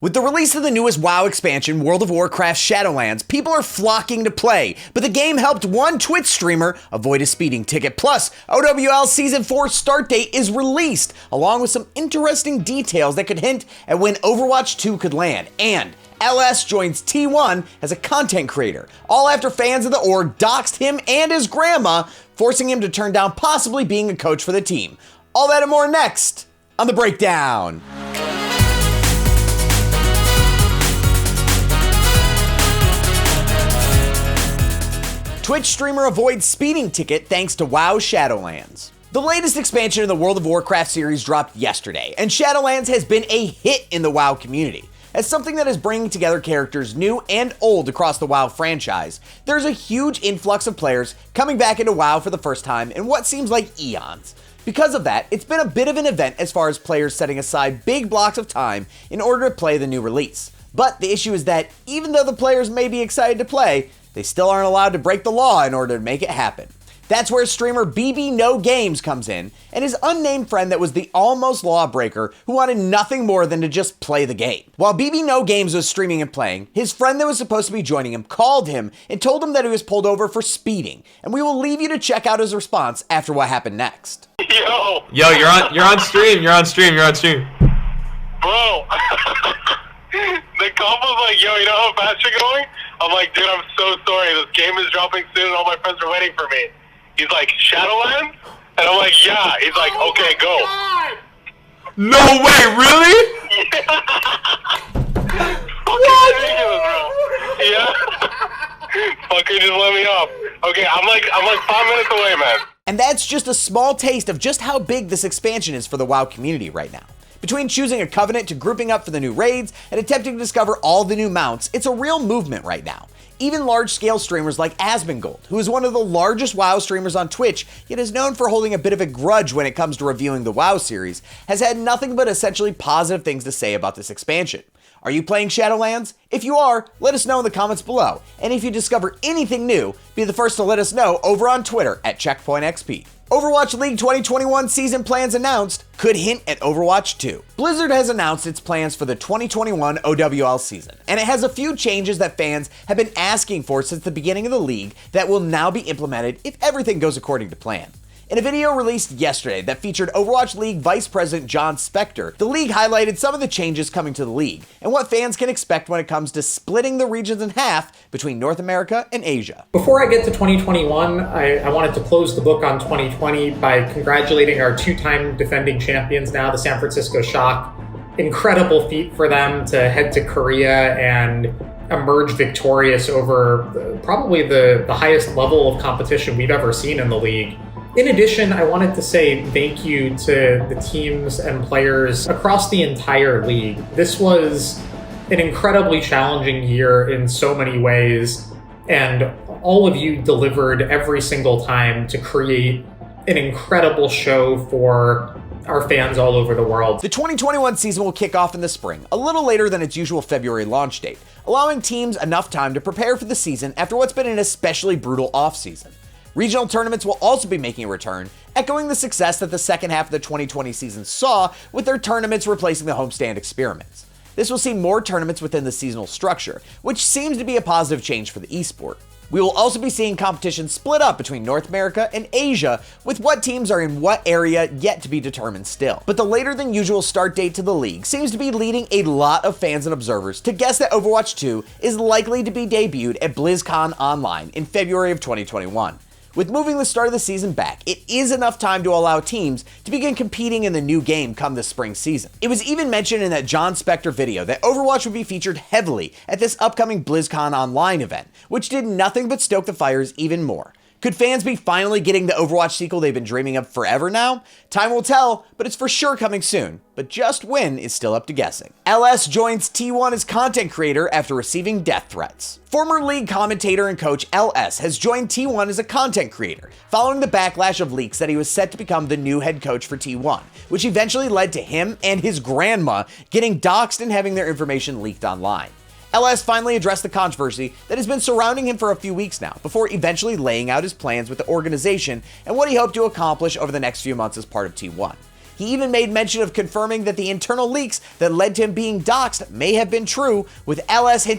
With the release of the newest WoW expansion, World of Warcraft Shadowlands, people are flocking to play, but the game helped one Twitch streamer avoid a speeding ticket. Plus, OWL Season 4 start date is released, along with some interesting details that could hint at when Overwatch 2 could land. And LS joins T1 as a content creator, all after fans of the org doxed him and his grandma, forcing him to turn down possibly being a coach for the team. All that and more next on The Breakdown. Twitch streamer avoids speeding ticket thanks to WoW Shadowlands. The latest expansion of the World of Warcraft series dropped yesterday, and Shadowlands has been a hit in the WoW community. As something that is bringing together characters new and old across the WoW franchise, there's a huge influx of players coming back into WoW for the first time in what seems like eons. Because of that, it's been a bit of an event as far as players setting aside big blocks of time in order to play the new release. But the issue is that even though the players may be excited to play, they still aren't allowed to break the law in order to make it happen. That's where streamer BB No Games comes in, and his unnamed friend that was the almost lawbreaker who wanted nothing more than to just play the game. While BB No Games was streaming and playing, his friend that was supposed to be joining him called him and told him that he was pulled over for speeding, and we will leave you to check out his response after what happened next. Yo, you're on stream, Bro. The cop was like, yo, you know how fast you're going? I'm like, dude, I'm so sorry. This game is dropping soon and all my friends are waiting for me. He's like, Shadowlands? And I'm like, yeah. He's like, okay, go. God. No way, really? Fucking ridiculous, bro. Yeah. Fucking just let me off. Okay, I'm like 5 minutes away, man. And that's just a small taste of just how big this expansion is for the WoW community right now. Between choosing a covenant to grouping up for the new raids and attempting to discover all the new mounts, it's a real movement right now. Even large-scale streamers like Asmongold, who is one of the largest WoW streamers on Twitch, yet is known for holding a bit of a grudge when it comes to reviewing the WoW series, has had nothing but essentially positive things to say about this expansion. Are you playing Shadowlands? If you are, let us know in the comments below. And if you discover anything new, be the first to let us know over on Twitter at CheckpointXP. Overwatch League 2021 season plans announced could hint at Overwatch 2. Blizzard has announced its plans for the 2021 OWL season, and it has a few changes that fans have been asking for since the beginning of the league that will now be implemented if everything goes according to plan. In a video released yesterday that featured Overwatch League Vice President John Spector, the league highlighted some of the changes coming to the league and what fans can expect when it comes to splitting the regions in half between North America and Asia. Before I get to 2021, I wanted to close the book on 2020 by congratulating our two-time defending champions now, the San Francisco Shock. Incredible feat for them to head to Korea and emerge victorious over probably the highest level of competition we've ever seen in the league. In addition, I wanted to say thank you to the teams and players across the entire league. This was an incredibly challenging year in so many ways, and all of you delivered every single time to create an incredible show for our fans all over the world. The 2021 season will kick off in the spring, a little later than its usual February launch date, allowing teams enough time to prepare for the season after what's been an especially brutal offseason. Regional tournaments will also be making a return, echoing the success that the second half of the 2020 season saw with their tournaments replacing the homestand experiments. This will see more tournaments within the seasonal structure, which seems to be a positive change for the esport. We will also be seeing competition split up between North America and Asia, with what teams are in what area yet to be determined still. But the later than usual start date to the league seems to be leading a lot of fans and observers to guess that Overwatch 2 is likely to be debuted at BlizzCon Online in February of 2021. With moving the start of the season back, it is enough time to allow teams to begin competing in the new game come this spring season. It was even mentioned in that John Spector video that Overwatch would be featured heavily at this upcoming BlizzCon Online event, which did nothing but stoke the fires even more. Could fans be finally getting the Overwatch sequel they've been dreaming of forever now? Time will tell, but it's for sure coming soon. But just when is still up to guessing. LS joins T1 as content creator after receiving death threats. Former league commentator and coach LS has joined T1 as a content creator, following the backlash of leaks that he was set to become the new head coach for T1, which eventually led to him and his grandma getting doxed and having their information leaked online. LS finally addressed the controversy that has been surrounding him for a few weeks now, before eventually laying out his plans with the organization and what he hoped to accomplish over the next few months as part of T1. He even made mention of confirming that the internal leaks that led to him being doxxed may have been true, with LS hinting